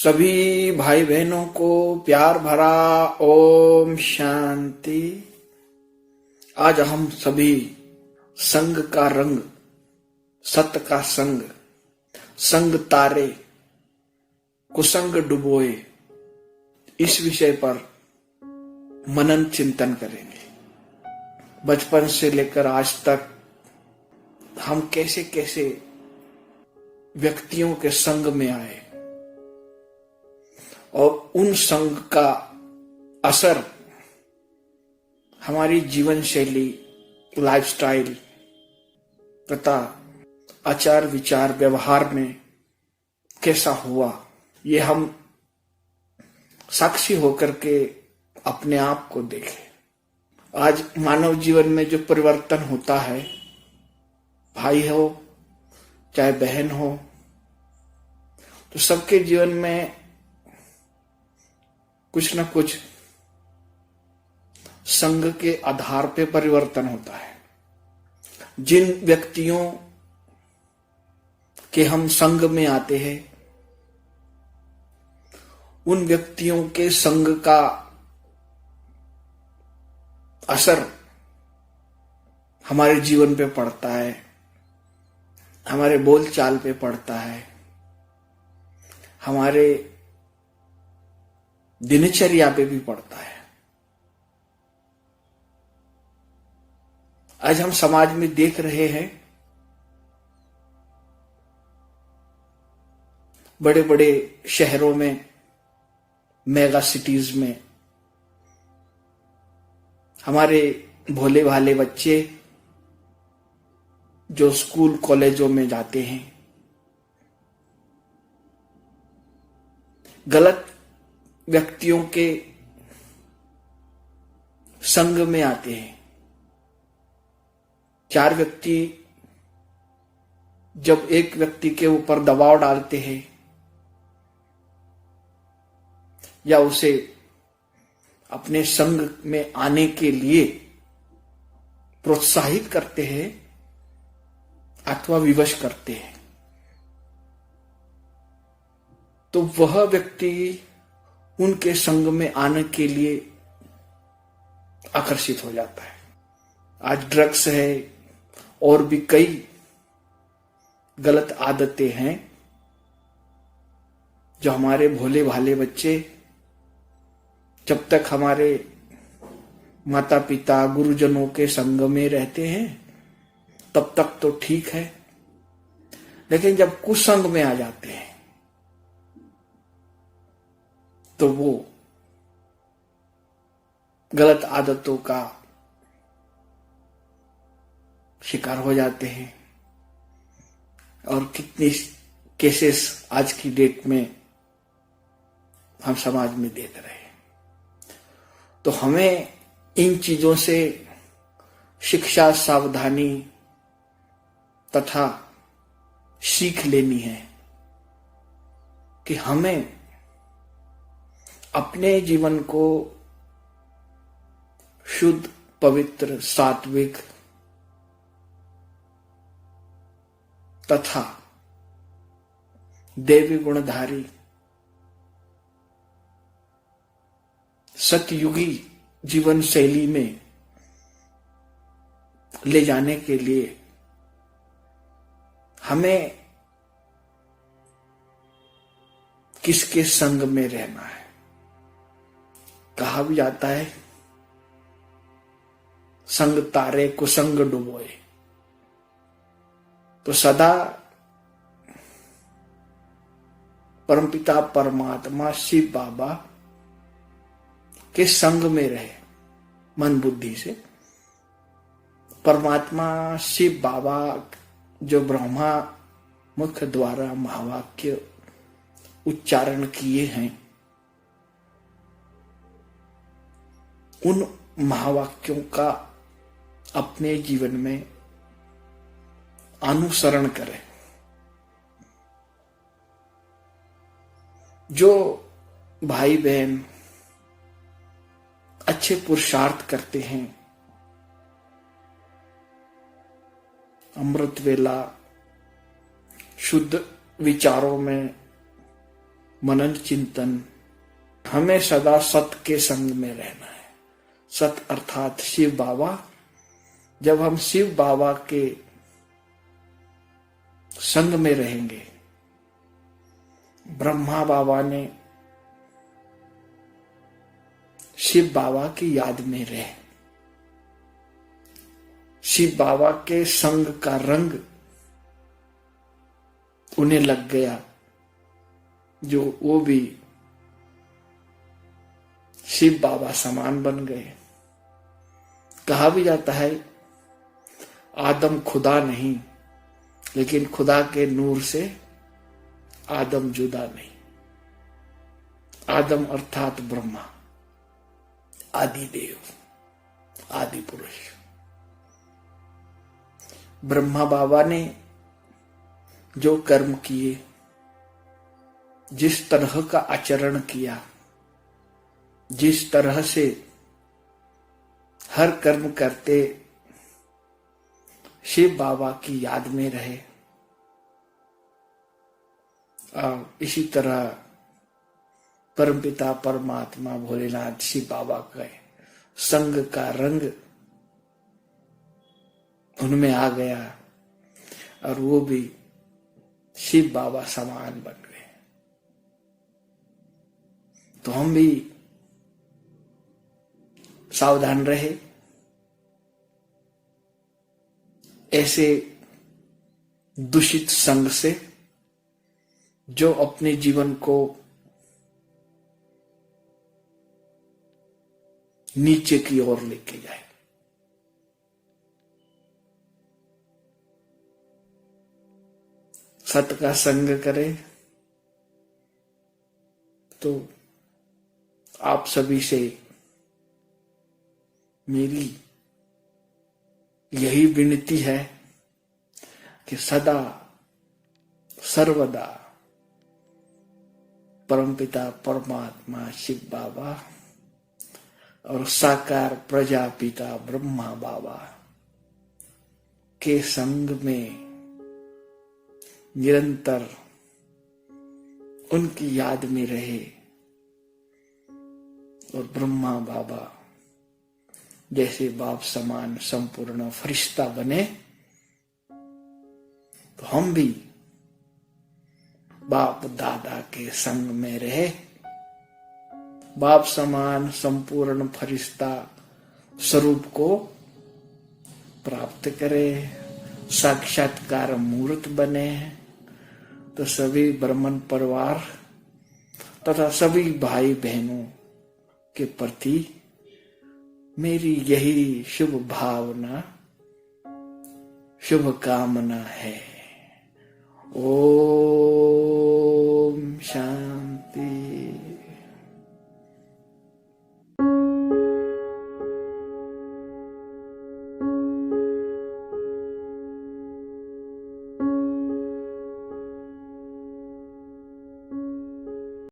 सभी भाई बहनों को प्यार भरा ओम शांति। आज हम सभी संग का रंग, सत का संग, संग तारे, कुसंग डुबोए, इस विषय पर मनन चिंतन करेंगे। बचपन से लेकर आज तक हम कैसे कैसे व्यक्तियों के संग में आए और उन संग का असर हमारी जीवन शैली, लाइफस्टाइल तथा आचार विचार व्यवहार में कैसा हुआ, ये हम साक्षी होकर के अपने आप को देखें। आज मानव जीवन में जो परिवर्तन होता है, भाई हो चाहे बहन हो, तो सबके जीवन में कुछ न कुछ संग के आधार पे परिवर्तन होता है। जिन व्यक्तियों के हम संग में आते हैं, उन व्यक्तियों के संग का असर हमारे जीवन पे पड़ता है, हमारे बोलचाल पे पड़ता है, हमारे दिनचर्या पे भी पड़ता है। आज हम समाज में देख रहे हैं, बड़े बड़े शहरों में, मेगा सिटीज में हमारे भोले भाले बच्चे जो स्कूल कॉलेजों में जाते हैं, गलत व्यक्तियों के संग में आते हैं। चार व्यक्ति जब एक व्यक्ति के ऊपर दबाव डालते हैं या उसे अपने संग में आने के लिए प्रोत्साहित करते हैं अथवा विवश करते हैं, तो वह व्यक्ति उनके संग में आने के लिए आकर्षित हो जाता है। आज ड्रग्स है और भी कई गलत आदतें हैं जो हमारे भोले भाले बच्चे जब तक हमारे माता पिता गुरुजनों के संग में रहते हैं तब तक तो ठीक है, लेकिन जब कुसंग में आ जाते हैं तो वो गलत आदतों का शिकार हो जाते हैं। और कितनी केसेस आज की डेट में हम समाज में देख रहे हैं। तो हमें इन चीजों से शिक्षा, सावधानी तथा सीख लेनी है कि हमें अपने जीवन को शुद्ध, पवित्र, सात्विक तथा देवी गुणधारी सतयुगी जीवन शैली में ले जाने के लिए हमें किसके संग में रहना है। कहा भी जाता है, संग तारे कुसंग डुबोए। तो सदा परमपिता परमात्मा शिव बाबा के संग में रहे मन बुद्धि से। परमात्मा शिव बाबा जो ब्रह्मा मुख द्वारा महावाक्य उच्चारण किए हैं, उन महावाक्यों का अपने जीवन में अनुसरण करें। जो भाई बहन अच्छे पुरुषार्थ करते हैं, अमृत वेला शुद्ध विचारों में मनन चिंतन, हमें सदा सत के संग में रहना है। सत अर्थात शिव बाबा। जब हम शिव बाबा के संग में रहेंगे, ब्रह्मा बाबा ने शिव बाबा की याद में रहे, शिव बाबा के संग का रंग उन्हें लग गया, जो वो भी शिव बाबा समान बन गए। कहा भी जाता है आदम खुदा नहीं, लेकिन खुदा के नूर से आदम जुदा नहीं। आदम अर्थात ब्रह्मा, आदि देव, आदि पुरुष। ब्रह्मा बाबा ने जो कर्म किए, जिस तरह का आचरण किया, जिस तरह से हर कर्म करते शिव बाबा की याद में रहे, और इसी तरह परमपिता परमात्मा भोलेनाथ शिव बाबा के संग का रंग उनमें आ गया, और वो भी शिव बाबा समान बन गए। तो हम भी सावधान रहे, ऐसे दूषित संग से जो अपने जीवन को नीचे की ओर लेके जाए। सत का संग करे तो आप सभी से मेरी यही विनती है कि सदा सर्वदा परमपिता परमात्मा शिव बाबा और साकार प्रजापिता ब्रह्मा बाबा के संग में निरंतर उनकी याद में रहे, और ब्रह्मा बाबा जैसे बाप समान संपूर्ण फरिश्ता बने, तो हम भी बाप दादा के संग में रहे, बाप समान संपूर्ण फरिश्ता स्वरूप को प्राप्त करे, साक्षात्कार मूर्त बने। तो सभी ब्राह्मण परिवार तथा सभी भाई बहनों के प्रति मेरी यही शुभ भावना, शुभ कामना है। ओम शांति।